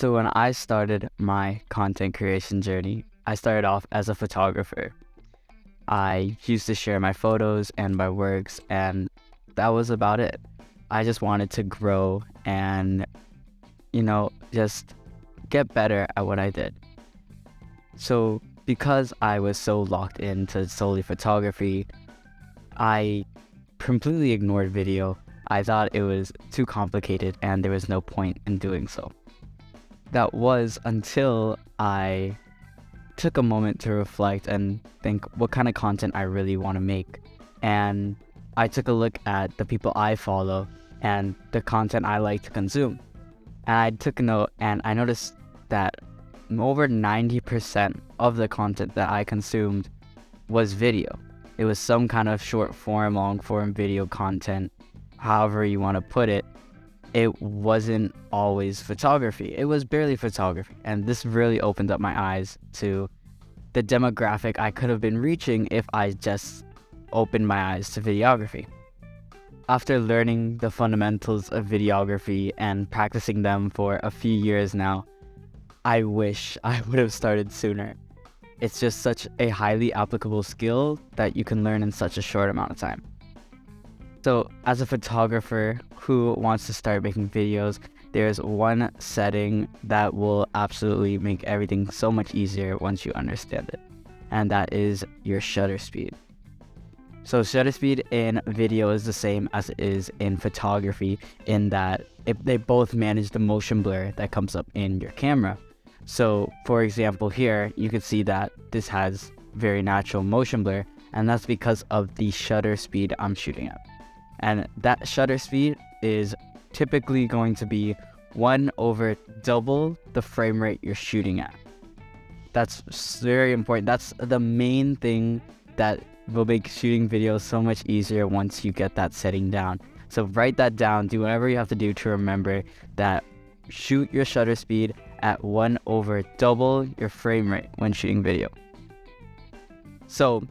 So when I started my content creation journey, I started off as a photographer. I used to share my photos and my works, and that was about it. I just wanted to grow and, just get better at what I did. So because I was so locked into solely photography, I completely ignored video. I thought it was too complicated and there was no point in doing so. That was until I took a moment to reflect and think what kind of content I really want to make. And I took a look at the people I follow and the content I like to consume. And I took a note and I noticed that over 90% of the content that I consumed was video. It was some kind of short form, long form video content, however you want to put it. It wasn't always photography. It was barely photography. And this really opened up my eyes to the demographic I could have been reaching if I just opened my eyes to videography. After learning the fundamentals of videography and practicing them for a few years now, I wish I would have started sooner. It's just such a highly applicable skill that you can learn in such a short amount of time. So as a photographer who wants to start making videos, there's one setting that will absolutely make everything so much easier once you understand it, and that is your shutter speed. So shutter speed in video is the same as it is in photography in that they both manage the motion blur that comes up in your camera. So for example here, you can see that this has very natural motion blur, and that's because of the shutter speed I'm shooting at. And that shutter speed is typically going to be 1 over double the frame rate you're shooting at. That's very important. That's the main thing that will make shooting videos so much easier once you get that setting down. So write that down, do whatever you have to do to remember that. Shoot your shutter speed at 1 over double your frame rate when shooting video. So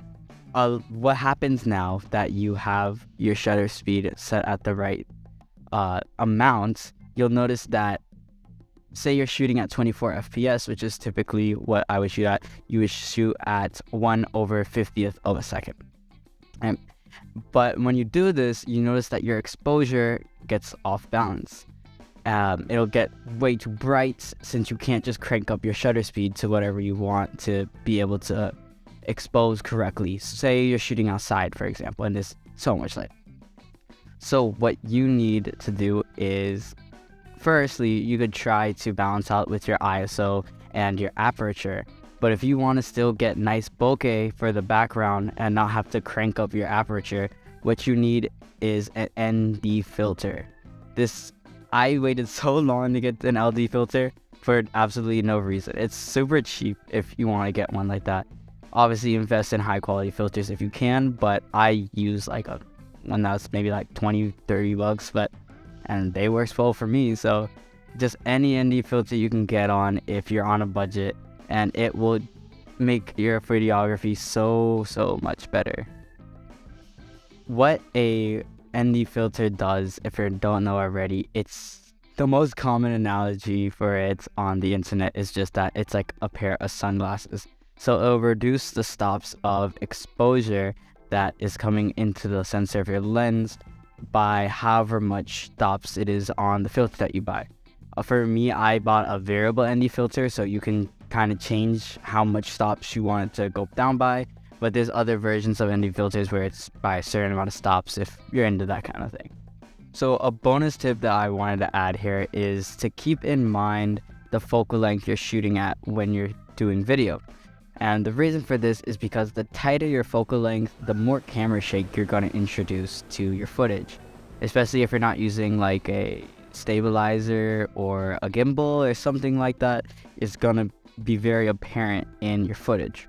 what happens now that you have your shutter speed set at the right amount, you'll notice that, say you're shooting at 24 FPS, which is typically what I would shoot at, you would shoot at 1 over 50th of a second. But when you do this, you notice that your exposure gets off balance. It'll get way too bright since you can't just crank up your shutter speed to whatever you want to be able to expose correctly. Say you're shooting outside, for example, and there's so much light. So what you need to do is, firstly, you could try to balance out with your ISO and your aperture. But if you want to still get nice bokeh for the background and not have to crank up your aperture, what you need is an ND filter. I waited so long to get an LD filter for absolutely no reason. It's super cheap if you want to get one like that. Obviously invest in high quality filters if you can, but I use like one that's maybe like 20-30 bucks, and they works well for me. So just any ND filter you can get on if you're on a budget, and it will make your videography so much better. What a ND filter does, if you don't know already, it's the most common analogy for it on the internet is just that it's like a pair of sunglasses. So it'll reduce the stops of exposure that is coming into the sensor of your lens by however much stops it is on the filter that you buy. For me, I bought a variable ND filter, so you can kind of change how much stops you want it to go down by. But there's other versions of ND filters where it's by a certain amount of stops if you're into that kind of thing. So a bonus tip that I wanted to add here is to keep in mind the focal length you're shooting at when you're doing video. And the reason for this is because the tighter your focal length, the more camera shake you're going to introduce to your footage. Especially if you're not using like a stabilizer or a gimbal or something like that, it's going to be very apparent in your footage.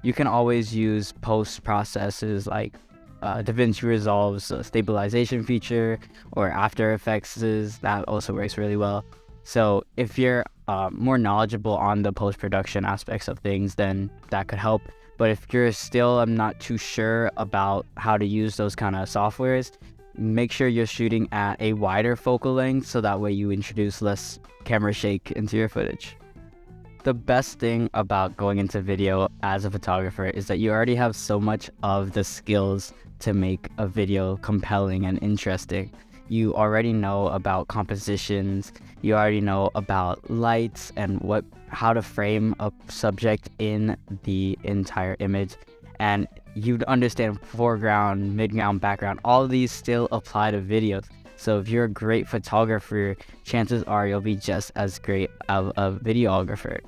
You can always use post processes like DaVinci Resolve's stabilization feature or After Effects, that also works really well. So if you're more knowledgeable on the post-production aspects of things, then that could help. But if you're still not too sure about how to use those kind of softwares, make sure you're shooting at a wider focal length so that way you introduce less camera shake into your footage. The best thing about going into video as a photographer is that you already have so much of the skills to make a video compelling and interesting. You already know about compositions, you already know about lights and how to frame a subject in the entire image, and you understand foreground, midground, background. All of these still apply to videos. So if you're a great photographer, chances are you'll be just as great of a videographer.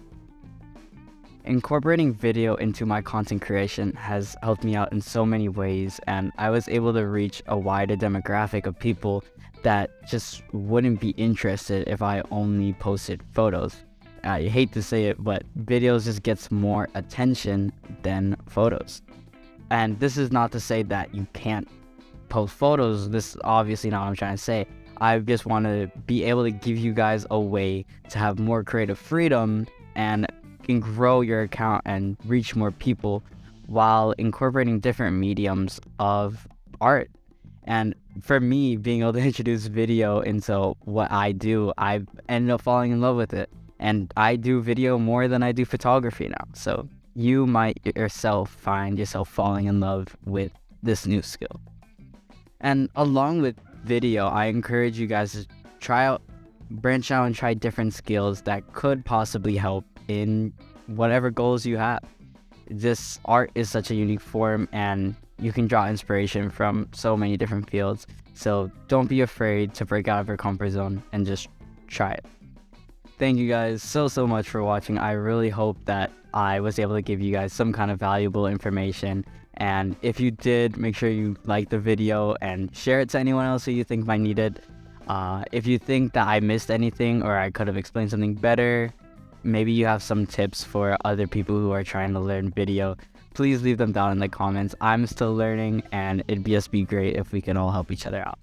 Incorporating video into my content creation has helped me out in so many ways, and I was able to reach a wider demographic of people that just wouldn't be interested if I only posted photos. I hate to say it, but videos just gets more attention than photos. And this is not to say that you can't post photos. This is obviously not what I'm trying to say. I just want to be able to give you guys a way to have more creative freedom and can grow your account and reach more people while incorporating different mediums of art. And for me, being able to introduce video into what I do, I've ended up falling in love with it. And I do video more than I do photography now. So you might yourself find yourself falling in love with this new skill. And along with video, I encourage you guys to branch out and try different skills that could possibly help in whatever goals you have. This art is such a unique form, and you can draw inspiration from so many different fields. So don't be afraid to break out of your comfort zone and just try it. Thank you guys so much for watching. I really hope that I was able to give you guys some kind of valuable information. And if you did, make sure you like the video and share it to anyone else who you think might need it. If you think that I missed anything or I could have explained something better, maybe you have some tips for other people who are trying to learn video, please leave them down in the comments. I'm still learning, and it'd just be great if we can all help each other out.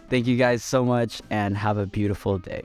Thank you guys so much, and have a beautiful day.